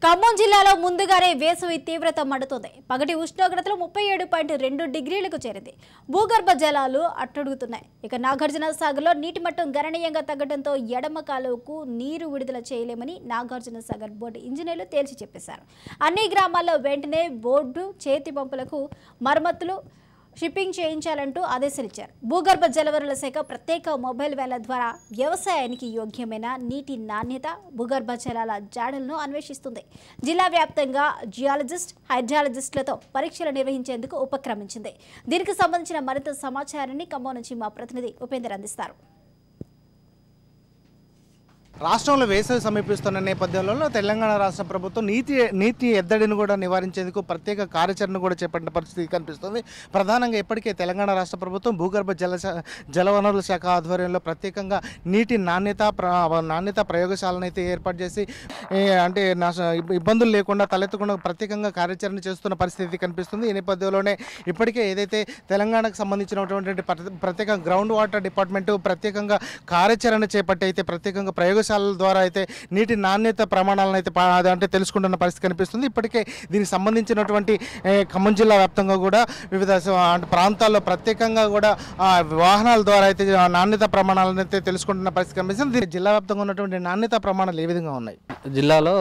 ఖమ్మం జిల్లాలో ముందుగానే వేసవి తీవ్రత మండుతోంది. పగటి ఉష్ణోగ్రతలు 37.2 డిగ్రీలకు చేరింది. భూగర్భ జలాలు అట్టడుగుతున్నాయి. ఇక నాగార్జున సాగర్లో నీటి మట్టం గణనీయంగా తగ్గడంతో ఎడమ కాలువకు నీరు విడుదల చేయలేమని నాగార్జున సాగర్ బోర్డు ఇంజనీర్లు తేల్చి చెప్పేశారు. అన్ని గ్రామాల్లో వెంటనే బోర్డు చేతి పంపులకు మరమ్మతులు షిప్పింగ్ చేయించాలంటూ ఆదేశాలు ఇచ్చారు. భూగర్భ జలవనరుల శాఖ ప్రత్యేక మొబైల్ వ్యాన్ల ద్వారా వ్యవసాయానికి యోగ్యమైన నీటి నాణ్యత, భూగర్భ జలాల జాడలను అన్వేషిస్తుంది. జిల్లా వ్యాప్తంగా జియాలజిస్ట్, హైడ్రాలజిస్టులతో పరీక్షలు నిర్వహించేందుకు ఉపక్రమించింది. దీనికి సంబంధించిన మరింత సమాచారాన్ని ఖమ్మం నుంచి మా ప్రతినిధి ఉపేందర్ అందిస్తారు. రాష్ట్రంలో వేసవి సమీపిస్తున్న నేపథ్యంలో తెలంగాణ రాష్ట్ర ప్రభుత్వం నీటి ఎద్దడిని కూడా నివారించేందుకు ప్రత్యేక కార్యాచరణ కూడా చేపట్టిన పరిస్థితి కనిపిస్తుంది. ప్రధానంగా ఇప్పటికే తెలంగాణ రాష్ట్ర ప్రభుత్వం భూగర్భ జలవనరుల శాఖ ఆధ్వర్యంలో ప్రత్యేకంగా నీటి నాణ్యత ప్రయోగశాలను అయితే ఏర్పాటు చేసి అంటే ఇబ్బందులు లేకుండా తలెత్తకుండా ప్రత్యేకంగా కార్యాచరణ చేస్తున్న పరిస్థితి కనిపిస్తుంది. ఈ నేపథ్యంలోనే ఇప్పటికే ఏదైతే తెలంగాణకు సంబంధించినటువంటి ప్రత్యేక గ్రౌండ్ వాటర్ డిపార్ట్మెంట్ ప్రత్యేకంగా కార్యాచరణ చేపట్టి అయితే ప్రత్యేకంగా ప్రయోగశాల ద్వారా అయితే నీటి నాణ్యత ప్రమాణాలను అయితే అంటే తెలుసుకుంటున్న పరిస్థితి కనిపిస్తుంది. ఇప్పటికే దీనికి సంబంధించినటువంటి ఖమ్మం జిల్లా వ్యాప్తంగా కూడా వివిధ ప్రాంతాల్లో ప్రత్యేకంగా కూడా వాహనాల ద్వారా అయితే నాణ్యత ప్రమాణాలను అయితే తెలుసుకుంటున్న పరిస్థితి కనిపిస్తుంది. జిల్లా వ్యాప్తంగా ఉన్నటువంటి నాణ్యత ప్రమాణాలు ఏ విధంగా ఉన్నాయి? జిల్లాలో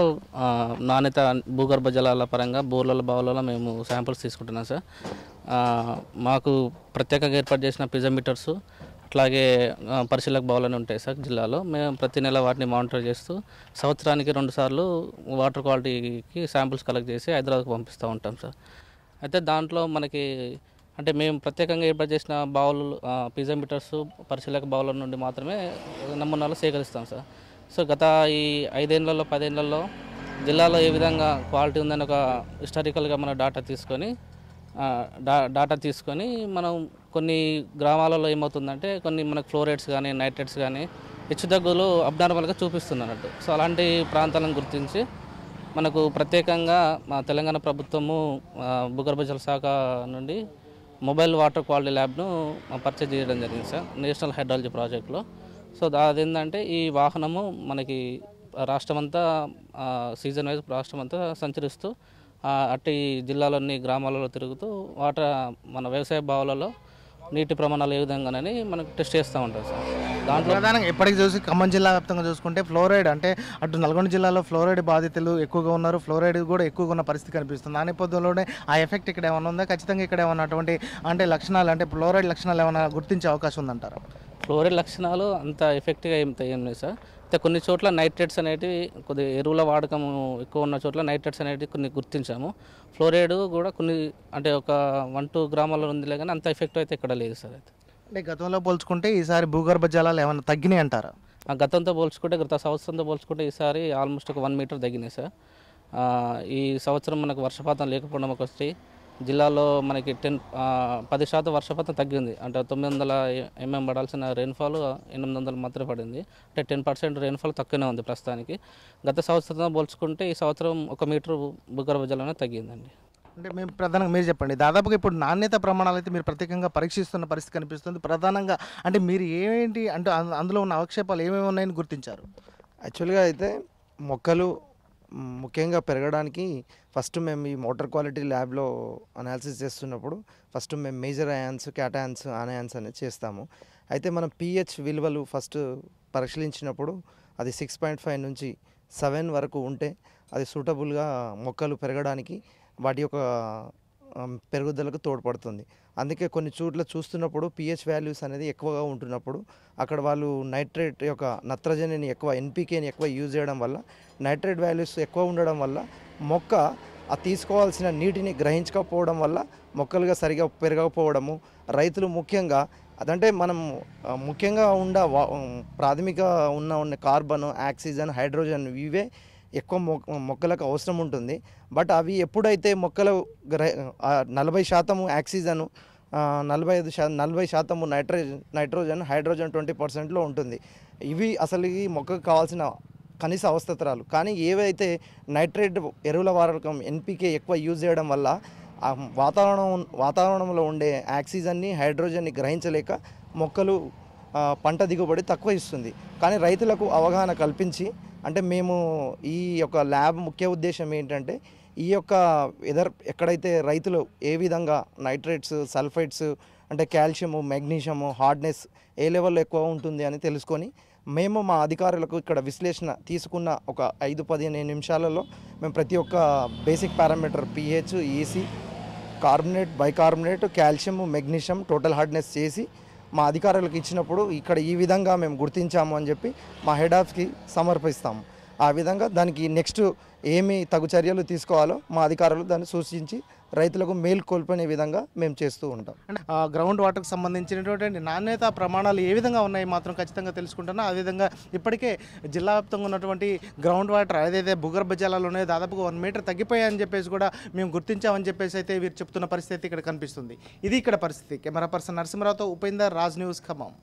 నాణ్యత భూగర్భ జలాల పరంగా బోర్ల బావులలో మేము శాంపుల్స్ తీసుకుంటున్నాం సార్. మాకు ప్రత్యేకంగా ఏర్పాటు చేసిన పిజోమీటర్స్ అట్లాగే పరిశీలక బావులని ఉంటాయి సార్ జిల్లాలో. మేము ప్రతి నెల వాటిని మానిటర్ చేస్తూ సంవత్సరానికి 2 సార్లు వాటర్ క్వాలిటీకి శాంపుల్స్ కలెక్ట్ చేసి హైదరాబాద్కి పంపిస్తూ ఉంటాం సార్. అయితే దాంట్లో మనకి అంటే మేము ప్రత్యేకంగా ఏర్పాటు చేసిన బావులు పిజోమీటర్స్ పరిశీలక బావుల నుండి మాత్రమే నమూనాలు సేకరిస్తాం సార్. సో గత ఈ 5 ఏళ్లలో 10 ఏళ్లలో జిల్లాలో ఏ విధంగా క్వాలిటీ ఉందని ఒక హిస్టారికల్గా మన డాటా తీసుకొని మనం కొన్ని గ్రామాలలో ఏమవుతుందంటే కొన్ని మనకు ఫ్లోరైడ్స్ కానీ నైట్రేట్స్ కానీ హెచ్చుతగ్గులు అబ్నార్మల్గా చూపిస్తున్నట్టు. సో అలాంటి ప్రాంతాలను గుర్తించి మనకు ప్రత్యేకంగా మా తెలంగాణ ప్రభుత్వము భూగర్భ జల శాఖ నుండి మొబైల్ వాటర్ క్వాలిటీ ల్యాబ్ను పర్చేజ్ చేయడం జరిగింది సార్ నేషనల్ హైడ్రాలజీ ప్రాజెక్ట్లో. సో అదేంటంటే ఈ వాహనము మనకి రాష్ట్రమంతా సీజన్ వైజ్ రాష్ట్రమంతా సంచరిస్తూ అట్టి జిల్లాలోని గ్రామాలలో తిరుగుతూ మన వ్యవసాయ బావులలో నీటి ప్రమాణాలు ఏ విధంగానని మనకు టెస్ట్ చేస్తూ ఉంటారు సార్. దాంట్లో ప్రధానంగా ఎప్పటికి చూసి ఖమ్మం జిల్లా వ్యాప్తంగా చూసుకుంటే ఫ్లోరైడ్ అంటే అటు నల్గొండ జిల్లాలో ఫ్లోరైడ్ బాధితులు ఎక్కువగా ఉన్నారు, ఫ్లోరైడ్ కూడా ఎక్కువగా ఉన్న పరిస్థితి కనిపిస్తుంది. ఆ నేపథ్యంలోనే ఆ ఎఫెక్ట్ ఇక్కడ ఏమైనా ఉందా? ఖచ్చితంగా ఇక్కడ ఏమన్నా అటువంటి అంటే లక్షణాలు అంటే ఫ్లోరైడ్ లక్షణాలు ఏమైనా గుర్తించే అవకాశం ఉందంటారా? ఫ్లోరైడ్ లక్షణాలు అంత ఎఫెక్ట్గా ఏం లేదు సార్. అయితే కొన్ని చోట్ల నైట్రేట్స్ అనేటివి కొద్దిగా ఎరువుల వాడకం ఎక్కువ ఉన్న చోట్ల నైట్రేట్స్ అనేటివి కొన్ని గుర్తించాము. ఫ్లోరైడ్ కూడా కొన్ని అంటే ఒక 1-2 గ్రామాల్లో ఉందిలే కానీ అంత ఎఫెక్ట్ అయితే ఇక్కడ లేదు సార్. అయితే అంటే గతంలో పోల్చుకుంటే ఈసారి భూగర్భ జలాలు ఏమైనా తగ్గినాయి అంటారా? గత సంవత్సరంతో పోల్చుకుంటే ఈసారి ఆల్మోస్ట్ ఒక 1 మీటర్ తగ్గినాయి సార్. ఈ సంవత్సరం మనకు వర్షపాతం లేకపోవడం ఒకటి జిల్లాలో మనకి 10% వర్షపాతం తగ్గింది. అంటే 900 mm పడాల్సిన రెయిన్ఫాల్ 800 మాత్రమే పడింది. అంటే 10% రెయిన్ఫాల్ తక్కువనే ఉంది ప్రస్తుతానికి. గత సంవత్సరంతో పోల్చుకుంటే ఈ సంవత్సరం 1 మీటర్ భూగర్భ జలం తగ్గిందండి. అంటే మేము ప్రధానంగా మీరు చెప్పండి, దాదాపుగా ఇప్పుడు నాణ్యత ప్రమాణాలు అయితే మీరు ప్రత్యేకంగా పరీక్షిస్తున్న పరిస్థితి కనిపిస్తుంది. ప్రధానంగా అంటే మీరు ఏంటి అంటే అందులో ఉన్న అవక్షేపాలు ఏమేమి ఉన్నాయని గుర్తించారు? యాక్చువల్గా అయితే మొక్కలు ముఖ్యంగా పెరగడానికి ఫస్ట్ మేము ఈ వాటర్ క్వాలిటీ ల్యాబ్లో అనాలిసిస్ చేస్తున్నప్పుడు ఫస్ట్ మేము మేజర్ అయాన్స్, క్యాటయాన్స్, ఆనయాన్స్ అనేది చేస్తాము. అయితే మనం pH విలువలు ఫస్ట్ పరిశీలించినప్పుడు అది 6.5 నుంచి 7 వరకు ఉంటే అది సూటబుల్గా మొక్కలు పెరగడానికి వాటి యొక్క పెరుగుదలకు తోడ్పడుతుంది. అందుకే కొన్ని చోట్ల చూస్తున్నప్పుడు pH వాల్యూస్ అనేది ఎక్కువగా ఉంటున్నప్పుడు అక్కడ వాళ్ళు నైట్రేట్ యొక్క నత్రజనిని ఎక్కువ NPKని ఎక్కువ యూజ్ చేయడం వల్ల నైట్రేట్ వాల్యూస్ ఎక్కువ ఉండడం వల్ల మొక్క తీసుకోవాల్సిన నీటిని గ్రహించకపోవడం వల్ల మొక్కలుగా సరిగా పెరగకపోవడము, రైతులు ముఖ్యంగా అదంటే మనం ముఖ్యంగా ప్రాథమిక ఉన్న కార్బన్, ఆక్సిజన్, హైడ్రోజన్ ఇవే ఎక్కువ మొక్కలకు అవసరం ఉంటుంది. బట్ అవి ఎప్పుడైతే మొక్కలు 40% ఆక్సిజన్, 40% నైట్రోజన్, హైడ్రోజన్ 20%లో ఉంటుంది. ఇవి అసలు ఈ మొక్కకు కావాల్సిన కనీస అవసరాలు. కానీ ఏవైతే నైట్రేట్ ఎరువుల వాడకం NPK ఎక్కువ యూజ్ చేయడం వల్ల వాతావరణంలో ఉండే ఆక్సిజన్ని, హైడ్రోజన్ని గ్రహించలేక మొక్కలు పంట దిగుబడి తక్కువ ఇస్తుంది. కానీ రైతులకు అవగాహన కల్పించి, అంటే మేము ఈ యొక్క ల్యాబ్ ముఖ్య ఉద్దేశం ఏంటంటే ఈ యొక్క ఎక్కడైతే రైతులు ఏ విధంగా నైట్రేట్స్, సల్ఫైట్స్ అంటే కాల్షియము, మెగ్నీషియము, హార్డ్నెస్ ఏ లెవెల్లో ఎక్కువ ఉంటుంది అని తెలుసుకొని మేము మా అధికారులకు ఇక్కడ విశ్లేషణ తీసుకున్న ఒక 5-15 నిమిషాలలో మేము ప్రతి ఒక్క basic parameter pH, EC, carbonate, bicarbonate, calcium, magnesium, total hardness చేసి మా అధికారులకు ఇచ్చినప్పుడు ఇక్కడ ఈ విధంగా మేము గుర్తించాము అని చెప్పి మా హెడ్ ఆఫ్స్కి సమర్పిస్తాము. ఆ విధంగా దానికి నెక్స్ట్ ఏమి తగు చర్యలు తీసుకోవాలో మా అధికారులు దాన్ని సూచించి రైతులకు మేలు కోల్పోయే విధంగా మేము చేస్తూ ఉంటాం. అంటే గ్రౌండ్ వాటర్కి సంబంధించినటువంటి నాణ్యత ప్రమాణాలు ఏ విధంగా ఉన్నాయి మాత్రం ఖచ్చితంగా తెలుసుకుంటున్నా. అదేవిధంగా ఇప్పటికే జిల్లా వ్యాప్తంగా ఉన్నటువంటి గ్రౌండ్ వాటర్ ఏదైతే భూగర్భ జలాలు ఉన్నాయో దాదాపుగా 1 మీటర్ తగ్గిపోయాయని చెప్పేసి కూడా మేము గుర్తించామని చెప్పేసి అయితే వీరు చెప్తున్న పరిస్థితి ఇక్కడ కనిపిస్తుంది. ఇది ఇక్కడ పరిస్థితి. కెమెరా పర్సన్ నరసింహరావుతో ఉపేందర్, రాజ్ న్యూస్, ఖమ్మం.